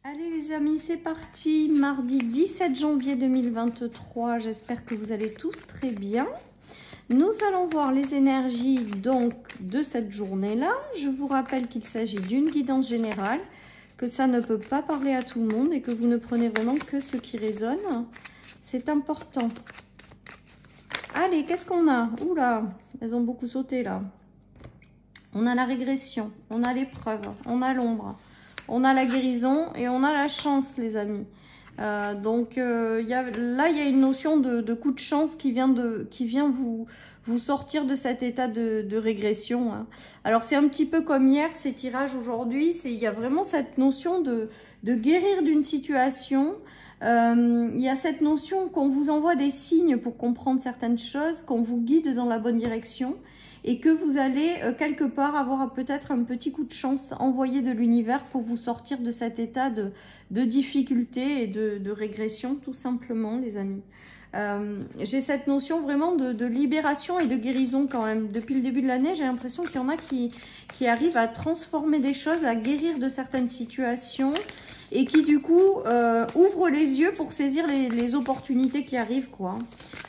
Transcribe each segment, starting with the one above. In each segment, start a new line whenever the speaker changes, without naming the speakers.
Allez les amis, c'est parti, mardi 17 janvier 2023, j'espère que vous allez tous très bien. Nous allons voir les énergies donc de cette journée-là. Je vous rappelle qu'il s'agit d'une guidance générale, que ça ne peut pas parler à tout le monde et que vous ne prenez vraiment que ce qui résonne. C'est important. Allez, qu'est-ce qu'on a? Oula, elles ont beaucoup sauté là. On a la régression, on a l'épreuve, on a l'ombre. On a la guérison et on a la chance, les amis. Là, il y a une notion de coup de chance qui vient vous sortir de cet état de régression. Hein. Alors, c'est un petit peu comme hier, ces tirages aujourd'hui. Il y a vraiment cette notion de guérir d'une situation. Il y a cette notion qu'on vous envoie des signes pour comprendre certaines choses, qu'on vous guide dans la bonne direction. Et que vous allez quelque part avoir peut-être un petit coup de chance envoyé de l'univers pour vous sortir de cet état de difficulté et de régression, tout simplement, les amis. J'ai cette notion vraiment de libération et de guérison quand même. Depuis le début de l'année, j'ai l'impression qu'il y en a qui arrivent à transformer des choses, à guérir de certaines situations et qui du coup ouvrent les yeux pour saisir les opportunités qui arrivent, quoi.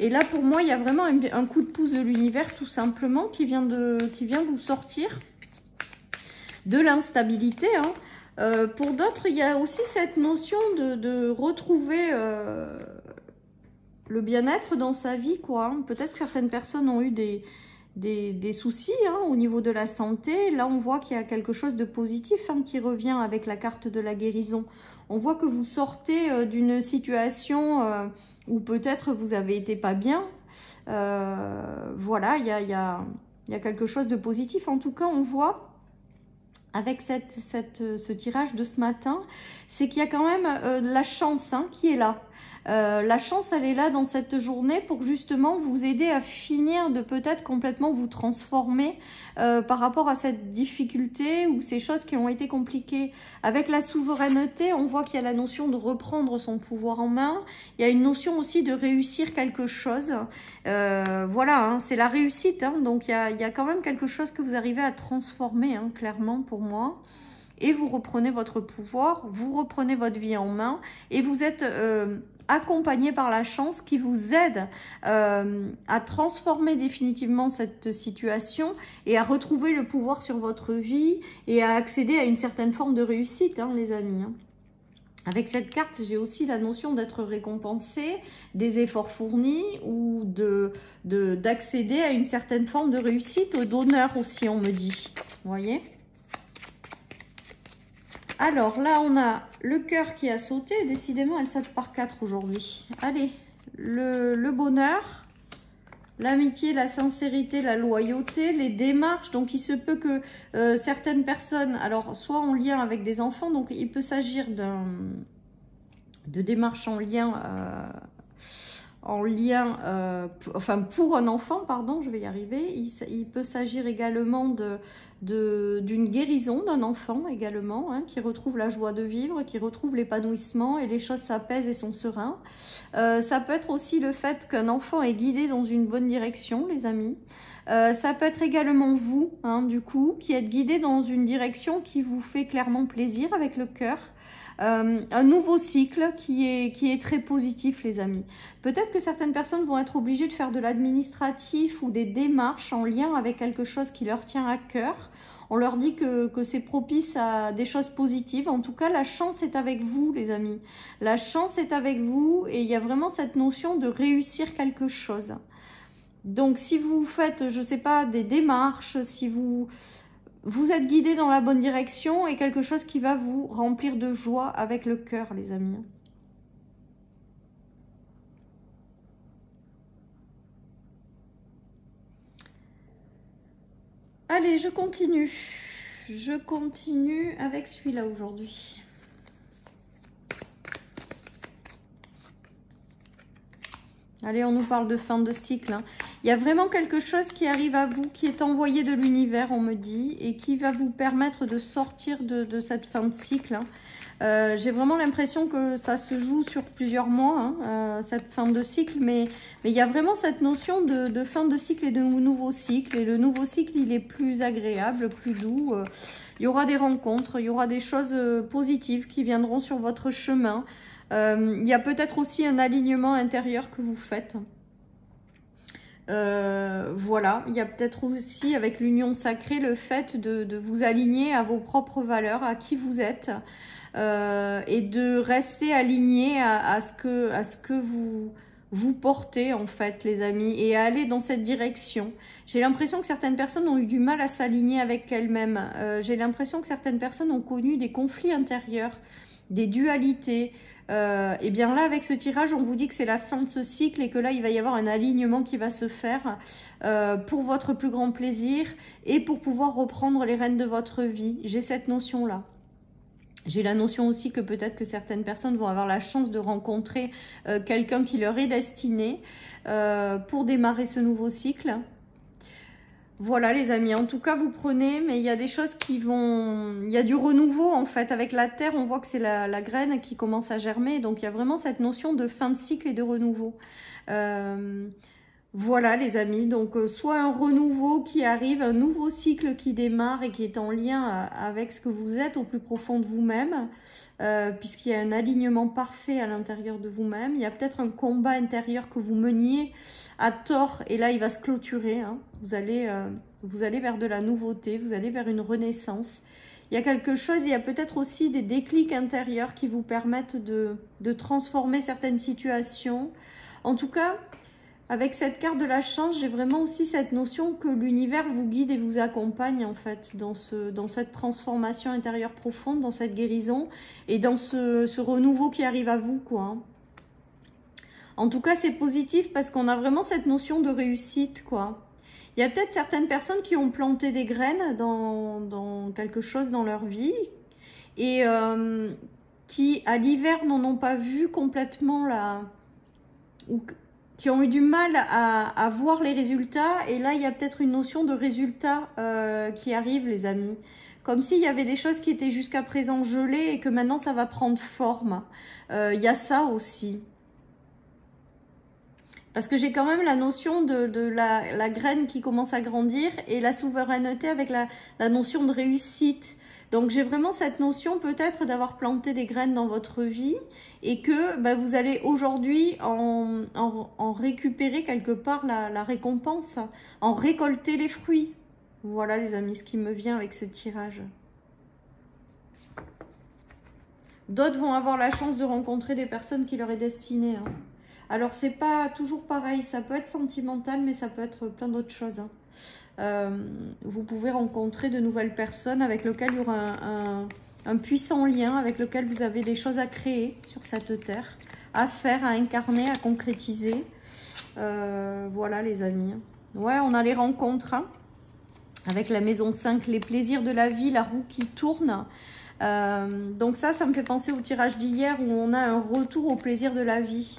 Et là, pour moi, il y a vraiment un coup de pouce de l'univers, tout simplement, qui vient vous sortir de l'instabilité. Hein. Pour d'autres, il y a aussi cette notion de retrouver le bien-être dans sa vie, quoi. Hein. Peut-être que certaines personnes ont eu des soucis hein, au niveau de la santé. Là, on voit qu'il y a quelque chose de positif hein, qui revient avec la carte de la guérison. On voit que vous sortez d'une situation où peut-être vous avez été pas bien. Voilà, il y a quelque chose de positif. En tout cas, on voit avec ce tirage de ce matin, c'est qu'il y a quand même la chance hein, qui est là. La chance, elle est là dans cette journée pour justement vous aider à finir de peut-être complètement vous transformer par rapport à cette difficulté ou ces choses qui ont été compliquées. Avec la souveraineté, on voit qu'il y a la notion de reprendre son pouvoir en main. Il y a une notion aussi de réussir quelque chose. Voilà, hein, c'est la réussite. Hein, donc, il y a quand même quelque chose que vous arrivez à transformer, hein, clairement pour moi. Et vous reprenez votre pouvoir, vous reprenez votre vie en main et vous êtes accompagné par la chance qui vous aide à transformer définitivement cette situation et à retrouver le pouvoir sur votre vie et à accéder à une certaine forme de réussite, hein, les amis. Hein. Avec cette carte, j'ai aussi la notion d'être récompensé, des efforts fournis ou d'accéder à une certaine forme de réussite, d'honneur aussi, on me dit. Vous voyez ? Alors là, on a le cœur qui a sauté. Décidément, elle saute par 4 aujourd'hui. Allez, le bonheur, l'amitié, la sincérité, la loyauté, les démarches. Donc, il se peut que certaines personnes, alors soit en lien avec des enfants, donc il peut s'agir de démarches en lien... enfin pour un enfant, pardon, je vais y arriver. Il peut s'agir également d'une guérison d'un enfant également, hein, qui retrouve la joie de vivre, qui retrouve l'épanouissement et les choses s'apaisent et sont sereins. Ça peut être aussi le fait qu'un enfant est guidé dans une bonne direction, les amis. Ça peut être également vous, hein, du coup, qui êtes guidé dans une direction qui vous fait clairement plaisir avec le cœur. Un nouveau cycle qui est très positif, les amis. Peut-être que certaines personnes vont être obligées de faire de l'administratif ou des démarches en lien avec quelque chose qui leur tient à cœur. On leur dit que c'est propice à des choses positives. En tout cas, la chance est avec vous, les amis. La chance est avec vous et il y a vraiment cette notion de réussir quelque chose. Donc, si vous faites, je ne sais pas, des démarches, si vous êtes guidé dans la bonne direction et quelque chose qui va vous remplir de joie avec le cœur, les amis. Allez, je continue. Je continue avec celui-là aujourd'hui. Allez, on nous parle de fin de cycle. Hein. Il y a vraiment quelque chose qui arrive à vous, qui est envoyé de l'univers, on me dit, et qui va vous permettre de sortir de cette fin de cycle. J'ai vraiment l'impression que ça se joue sur plusieurs mois, cette fin de cycle, mais il y a vraiment cette notion de fin de cycle et de nouveau cycle. Et le nouveau cycle, il est plus agréable, plus doux. Il y aura des rencontres, il y aura des choses positives qui viendront sur votre chemin. Il y a peut-être aussi un alignement intérieur que vous faites. Voilà, il y a peut-être aussi avec l'union sacrée le fait de vous aligner à vos propres valeurs, à qui vous êtes, et de rester aligné à ce que vous portez en fait, les amis, et à aller dans cette direction. J'ai l'impression que certaines personnes ont eu du mal à s'aligner avec elles-mêmes. J'ai l'impression que certaines personnes ont connu des conflits intérieurs, des dualités. Et bien là, avec ce tirage, on vous dit que c'est la fin de ce cycle et que là, il va y avoir un alignement qui va se faire pour votre plus grand plaisir et pour pouvoir reprendre les rênes de votre vie. J'ai cette notion-là. J'ai la notion aussi que peut-être que certaines personnes vont avoir la chance de rencontrer quelqu'un qui leur est destiné pour démarrer ce nouveau cycle. Voilà les amis, en tout cas vous prenez, mais il y a des choses qui vont... Il y a du renouveau en fait, avec la terre on voit que c'est la graine qui commence à germer, donc il y a vraiment cette notion de fin de cycle et de renouveau. Voilà les amis, donc soit un renouveau qui arrive, un nouveau cycle qui démarre et qui est en lien avec ce que vous êtes au plus profond de vous-même, puisqu'il y a un alignement parfait à l'intérieur de vous-même. Il y a peut-être un combat intérieur que vous meniez à tort et là il va se clôturer, hein. Vous allez vers de la nouveauté, vous allez vers une renaissance. Il y a quelque chose, il y a peut-être aussi des déclics intérieurs qui vous permettent de transformer certaines situations. En tout cas, avec cette carte de la chance, j'ai vraiment aussi cette notion que l'univers vous guide et vous accompagne en fait dans cette transformation intérieure profonde, dans cette guérison et dans ce renouveau qui arrive à vous, quoi, hein. En tout cas, c'est positif parce qu'on a vraiment cette notion de réussite, quoi. Il y a peut-être certaines personnes qui ont planté des graines dans quelque chose dans leur vie et qui, à l'hiver, n'en ont pas vu complètement ou qui ont eu du mal à voir les résultats. Et là, il y a peut-être une notion de résultat qui arrive, les amis. Comme s'il y avait des choses qui étaient jusqu'à présent gelées et que maintenant, ça va prendre forme. Il y a ça aussi. Parce que j'ai quand même la notion de la graine qui commence à grandir et la souveraineté avec la notion de réussite. Donc j'ai vraiment cette notion peut-être d'avoir planté des graines dans votre vie et que vous allez aujourd'hui en récupérer quelque part la récompense, en récolter les fruits. Voilà les amis, ce qui me vient avec ce tirage. D'autres vont avoir la chance de rencontrer des personnes qui leur est destinées, hein. Alors, c'est pas toujours pareil, ça peut être sentimental, mais ça peut être plein d'autres choses, hein. Vous pouvez rencontrer de nouvelles personnes avec lesquelles il y aura un puissant lien, avec lequel vous avez des choses à créer sur cette terre, à faire, à incarner, à concrétiser. Voilà les amis. Ouais, on a les rencontres, hein, avec la maison 5, les plaisirs de la vie, la roue qui tourne. Donc ça me fait penser au tirage d'hier où on a un retour au plaisir de la vie.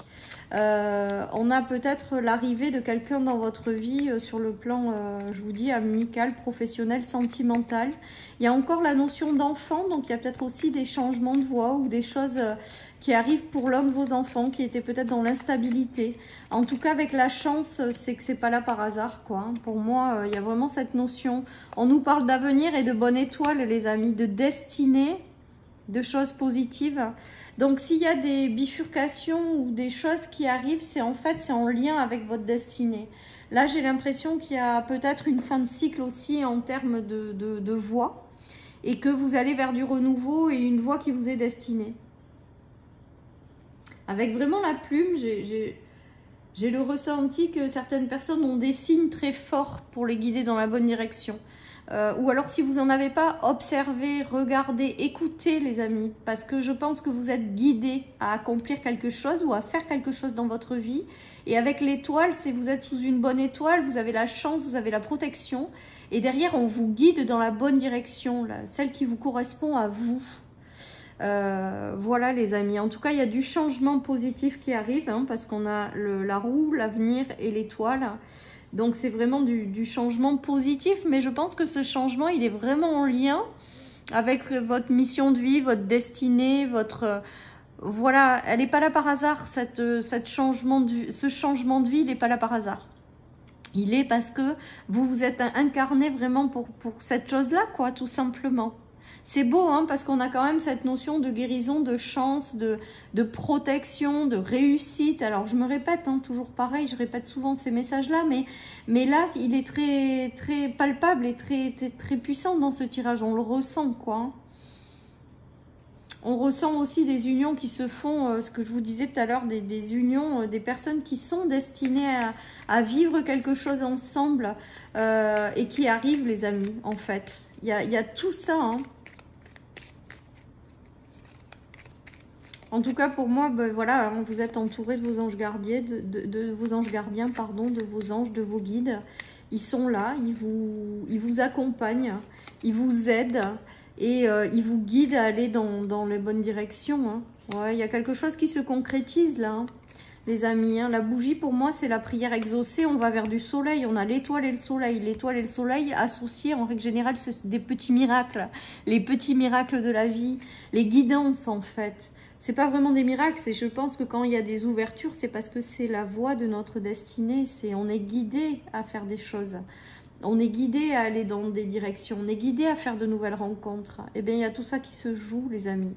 On a peut-être l'arrivée de quelqu'un dans votre vie sur le plan, je vous dis, amical, professionnel, sentimental. Il y a encore la notion d'enfant, donc il y a peut-être aussi des changements de voix ou des choses qui arrivent pour l'un de vos enfants qui étaient peut-être dans l'instabilité. En tout cas, avec la chance, c'est que c'est pas là par hasard, quoi, hein. Pour moi, il y a vraiment cette notion. On nous parle d'avenir et de bonne étoile, les amis, de destinée, de choses positives. Donc s'il y a des bifurcations ou des choses qui arrivent, c'est en lien avec votre destinée. Là j'ai l'impression qu'il y a peut-être une fin de cycle aussi en termes de voie et que vous allez vers du renouveau et une voie qui vous est destinée. Avec vraiment la plume, j'ai le ressenti que certaines personnes ont des signes très forts pour les guider dans la bonne direction. Ou alors si vous n'en avez pas, observez, regardez, écoutez les amis, parce que je pense que vous êtes guidés à accomplir quelque chose ou à faire quelque chose dans votre vie. Et avec l'étoile, si vous êtes sous une bonne étoile, vous avez la chance, vous avez la protection. Et derrière, on vous guide dans la bonne direction, là, celle qui vous correspond à vous. Voilà les amis, en tout cas il y a du changement positif qui arrive, hein, parce qu'on a la roue, l'avenir et l'étoile. Donc c'est vraiment du changement positif, mais je pense que ce changement, il est vraiment en lien avec votre mission de vie, votre destinée, votre... voilà, elle n'est pas là par hasard, ce changement de vie, il n'est pas là par hasard. Il est parce que vous vous êtes incarné vraiment pour cette chose-là, quoi, tout simplement. C'est beau, hein, parce qu'on a quand même cette notion de guérison, de chance, de protection, de réussite. Alors, je me répète, hein, toujours pareil, je répète souvent ces messages-là, mais là, il est très, très palpable et très puissant dans ce tirage. On le ressent, quoi. Hein. On ressent aussi des unions qui se font, ce que je vous disais tout à l'heure, des unions, des personnes qui sont destinées à vivre quelque chose ensemble et qui arrivent, les amis, en fait. Il y a tout ça, hein. En tout cas, pour moi, ben voilà, vous êtes entouré de vos anges gardiens, de vos anges gardiens, pardon, de vos anges, de vos guides. Ils sont là, ils vous accompagnent, ils vous aident et ils vous guident à aller dans les bonnes directions. Hein. Ouais, il y a quelque chose qui se concrétise là, hein, les amis. Hein. La bougie, pour moi, c'est la prière exaucée. On va vers du soleil. On a l'étoile et le soleil. L'étoile et le soleil associés, en règle générale, c'est des petits miracles. Les petits miracles de la vie, les guidances, en fait. C'est pas vraiment des miracles, c'est je pense que quand il y a des ouvertures, c'est parce que c'est la voie de notre destinée, on est guidé à faire des choses. On est guidé à aller dans des directions, on est guidé à faire de nouvelles rencontres. Eh bien, il y a tout ça qui se joue, les amis.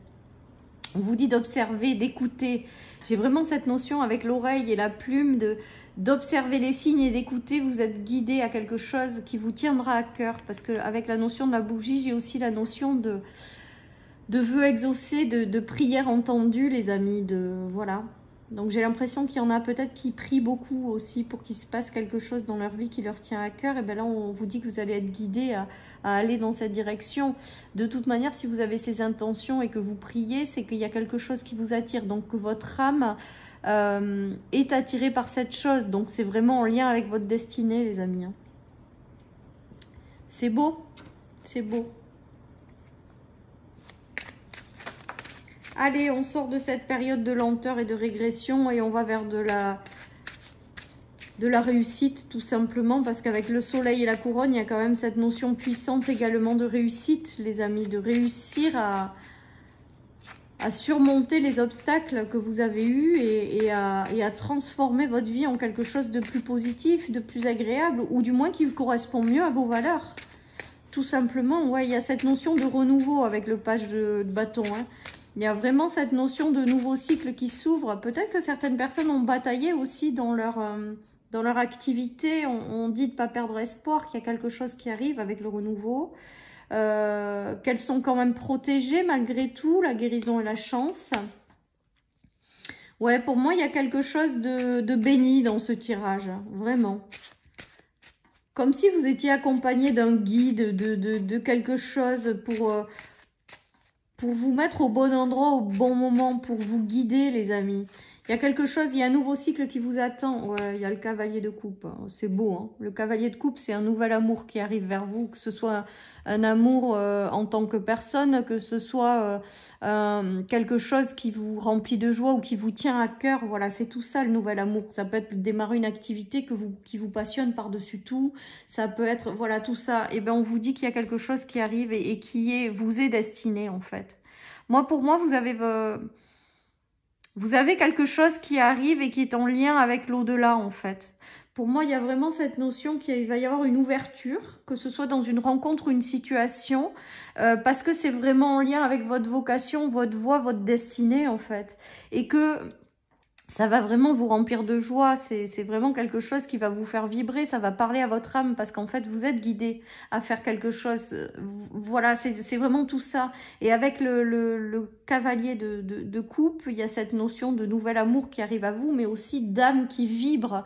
On vous dit d'observer, d'écouter. J'ai vraiment cette notion avec l'oreille et la plume d'observer les signes et d'écouter. Vous êtes guidé à quelque chose qui vous tiendra à cœur. Parce qu'avec la notion de la bougie, j'ai aussi la notion de vœux exaucés, de prières entendues, les amis, voilà. Donc j'ai l'impression qu'il y en a peut-être qui prient beaucoup aussi pour qu'il se passe quelque chose dans leur vie qui leur tient à cœur. Et bien là, on vous dit que vous allez être guidé à aller dans cette direction. De toute manière, si vous avez ces intentions et que vous priez, c'est qu'il y a quelque chose qui vous attire. Donc que votre âme est attirée par cette chose. Donc c'est vraiment en lien avec votre destinée, les amis. Hein. C'est beau, c'est beau. Allez, on sort de cette période de lenteur et de régression et on va vers de la réussite, tout simplement, parce qu'avec le soleil et la couronne, il y a quand même cette notion puissante également de réussite, les amis, de réussir à surmonter les obstacles que vous avez eus et à transformer votre vie en quelque chose de plus positif, de plus agréable, ou du moins qui correspond mieux à vos valeurs. Tout simplement, ouais, il y a cette notion de renouveau avec le page de bâton, hein. Il y a vraiment cette notion de nouveau cycle qui s'ouvre. Peut-être que certaines personnes ont bataillé aussi dans leur activité. On dit de ne pas perdre espoir, qu'il y a quelque chose qui arrive avec le renouveau. Qu'elles sont quand même protégées malgré tout, la guérison et la chance. Ouais, pour moi, il y a quelque chose de béni dans ce tirage, vraiment. Comme si vous étiez accompagné d'un guide, de quelque chose pour vous mettre au bon endroit, au bon moment, pour vous guider, les amis. Il y a quelque chose, il y a un nouveau cycle qui vous attend. Ouais, il y a le cavalier de coupe. C'est beau, hein. Le cavalier de coupe, c'est un nouvel amour qui arrive vers vous, que ce soit un amour en tant que personne, que ce soit quelque chose qui vous remplit de joie ou qui vous tient à cœur. Voilà, c'est tout ça le nouvel amour. Ça peut être démarrer une activité qui vous passionne par-dessus tout. Ça peut être, voilà, tout ça. Et bien, on vous dit qu'il y a quelque chose qui arrive et qui vous est destiné, en fait. Pour moi, vous avez quelque chose qui arrive et qui est en lien avec l'au-delà, en fait. Pour moi, il y a vraiment cette notion qu'il va y avoir une ouverture, que ce soit dans une rencontre ou une situation, parce que c'est vraiment en lien avec votre vocation, votre voie, votre destinée, en fait. Et que ça va vraiment vous remplir de joie, c'est vraiment quelque chose qui va vous faire vibrer, ça va parler à votre âme parce qu'en fait vous êtes guidé à faire quelque chose, voilà, c'est vraiment tout ça. Et avec le cavalier de coupe, il y a cette notion de nouvel amour qui arrive à vous, mais aussi d'âme qui vibre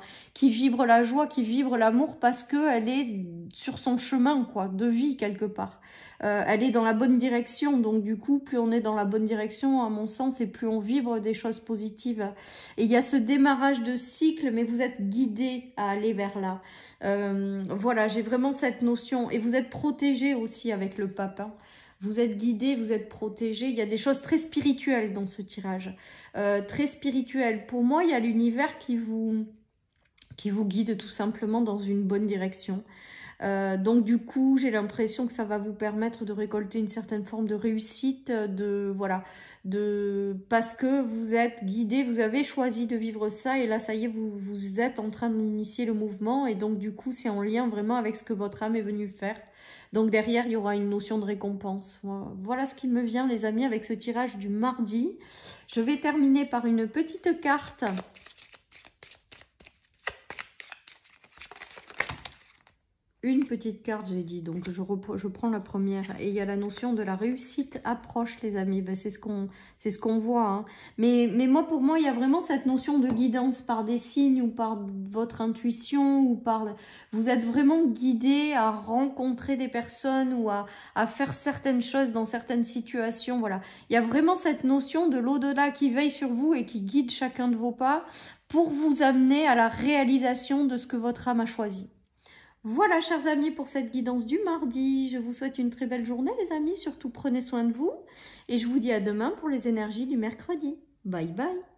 la joie, qui vibre l'amour parce qu'elle est sur son chemin, quoi, de vie quelque part. Elle est dans la bonne direction, donc du coup, plus on est dans la bonne direction, à mon sens, et plus on vibre des choses positives. Et il y a ce démarrage de cycle, mais vous êtes guidé à aller vers là. Voilà, j'ai vraiment cette notion. Et vous êtes protégé aussi avec le pape, hein. Vous êtes guidé, vous êtes protégé. Il y a des choses très spirituelles dans ce tirage. Très spirituelles. Pour moi, il y a l'univers qui vous qui vous guide tout simplement dans une bonne direction. Donc du coup, j'ai l'impression que ça va vous permettre de récolter une certaine forme de réussite, parce que vous êtes guidé, vous avez choisi de vivre ça et là, ça y est, vous êtes en train d'initier le mouvement et donc du coup, c'est en lien vraiment avec ce que votre âme est venue faire. Donc derrière, il y aura une notion de récompense. Voilà ce qui me vient, les amis, avec ce tirage du mardi. Je vais terminer par une petite carte. Une petite carte, j'ai dit, donc je prends la première. Et il y a la notion de la réussite approche, les amis. Ben, c'est ce qu'on voit. Hein. Mais pour moi, il y a vraiment cette notion de guidance par des signes ou par votre intuition. Vous êtes vraiment guidé à rencontrer des personnes ou à faire certaines choses dans certaines situations. Voilà. Il y a vraiment cette notion de l'au-delà qui veille sur vous et qui guide chacun de vos pas pour vous amener à la réalisation de ce que votre âme a choisi. Voilà, chers amis, pour cette guidance du mardi. Je vous souhaite une très belle journée, les amis. Surtout, prenez soin de vous. Et je vous dis à demain pour les énergies du mercredi. Bye bye.